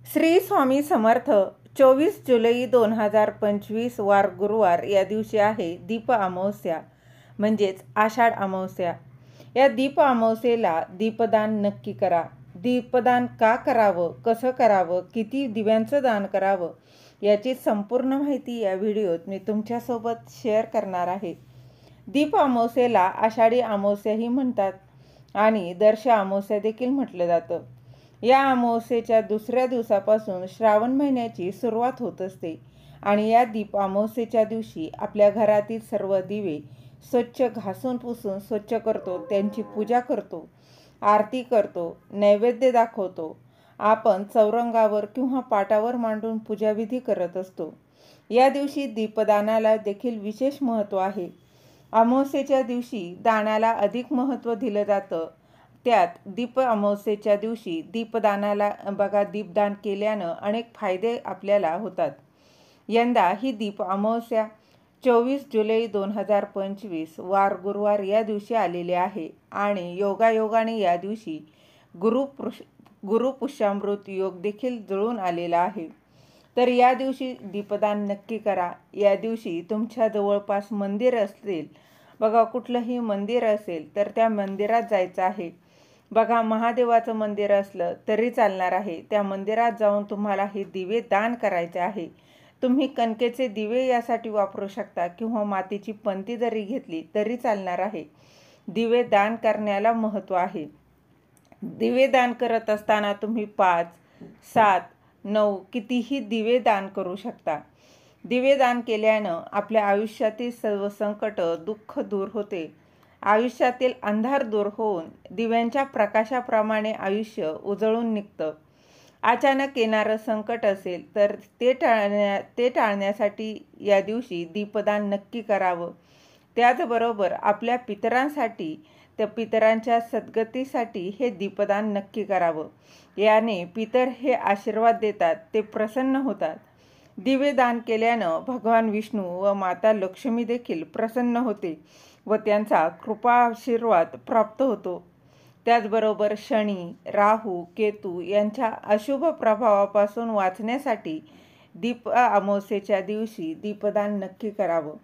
श्री स्वामी समर्थ 24 जुलै 2025 वार गुरुवार या दिवशी आहे दीप अमावस्या म्हणजेच आषाढ अमावस्या। या दीप अमावस्येला दीपदान नक्की करा। दीपदान का करावं, कसं करावं, किती दिव्यांचं दान करावं याची संपूर्ण माहिती या व्हिडिओत मी तुमच्यासोबत शेअर करणार आहे। दीप अमावस्येला आषाढी अमावस्याही म्हणतात आणि दर्श अमावस्या देखील म्हटलं जातं। या अमावस्येच्या दुसऱ्या दिवसापासून श्रावण महिन्याची सुरुवात होत असते आणि या दीप अमावस्येच्या दिवशी आपल्या घरातील सर्व दिवे स्वच्छ घासून पुसून स्वच्छ करतो, त्यांची पूजा करतो, आरती करतो, नैवेद्य दाखवतो। आपण चौरंगावर किंवा पाटावर मांडून पूजाविधी करत असतो। या दिवशी दीपदानाला देखील विशेष महत्त्व आहे। अमावस्येच्या दिवशी दानाला अधिक महत्त्व दिलं जातं। त्यात दीप अमावस्येच्या दिवशी दीपदानाला बघा, दीपदान केल्यानं अनेक फायदे आपल्याला होतात। यंदा ही दीप अमावस्या 24 जुलै 2025 वार गुरुवार या दिवशी आलेले आहे आणि योगायोगाने या दिवशी गुरुपुष्यामृत योग देखील जुळून आलेला आहे। तर या दिवशी दीपदान नक्की करा। या दिवशी तुमच्या जवळपास मंदिर असेल, बघा कुठलंही मंदिर असेल तर त्या मंदिरात जायचं आहे। बघा, महादेवाचं मंदिर असलं तरी चालणार आहे, त्या मंदिरात जाऊन तुम्हाला हे दिवे दान करायचे आहे। तुम्ही कणकेचे दिवे यासाठी वापरू शकता किंवा मातीची पंती जरी घेतली तरी चालणार आहे। दिवे दान करण्याला महत्त्व आहे। दिवे दान करत असताना तुम्ही 5, 7, 9 कितीही दिवे दान करू शकता। दिवे दान केल्यानं आपल्या आयुष्यातील सर्व संकट, दुःख दूर होते। आयुष्यातील अंधार दूर होऊन दिव्यांच्या प्रकाशाप्रमाणे आयुष्य उजळून निघतं। अचानक येणारं संकट असेल तर ते टाळण्यासाठी या दिवशी दीपदान नक्की करावं। त्याचबरोबर आपल्या पितरांसाठी, त्या पितरांच्या सद्गतीसाठी हे दीपदान नक्की करावं। याने पितर हे आशीर्वाद देतात, ते प्रसन्न होतात। दिवे दान केल्यानं भगवान विष्णू व माता लक्ष्मी देखील प्रसन्न होते व त्यांचा कृपा आशीर्वाद प्राप्त होतो। त्याचबरोबर शनी, राहू, केतू यांच्या अशुभ प्रभावापासून वाचण्यासाठी दीप अमावस्येच्या दिवशी दीपदान नक्की करावं।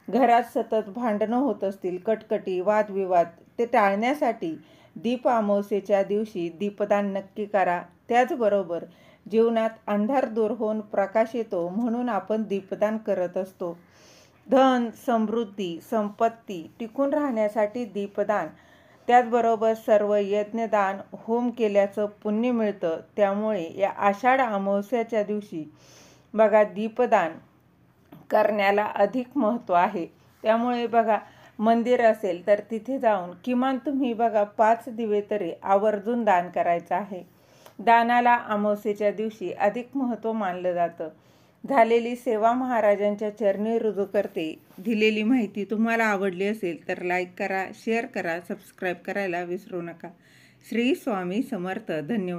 घरात सतत भांडणं होत असतील, कटकटी, वादविवाद, ते टाळण्यासाठी दीप अमावस्येच्या दिवशी दीपदान नक्की करा। त्याचबरोबर जीवनात अंधार दूर होऊन प्रकाश येतो म्हणून आपण दीपदान करत असतो। धन, समृद्धी, संपत्ती टिकून राहण्यासाठी दीपदान, त्याचबरोबर सर्व यज्ञदान, होम केल्याचं पुण्य मिळतं। त्यामुळे या आषाढ अमावस्येच्या दिवशी बघा, दीपदान करण्याला अधिक महत्त्व आहे। त्यामुळे बघा, मंदिर असेल तर तिथे जाऊन किमान तुम्ही बघा 5 दिवे तरी आवर्जून दान करायचं आहे। दानाला अमावस्येच्या दिवशी अधिक महत्त्व मानलं जातं। झालेली सेवा महाराजांच्या चरणी रुजू करते। दिलेली माहिती तुम्हाला आवडली असेल तर लाईक करा, शेअर करा, सबस्क्राईब करायला विसरू नका। श्री स्वामी समर्थ। धन्यवाद।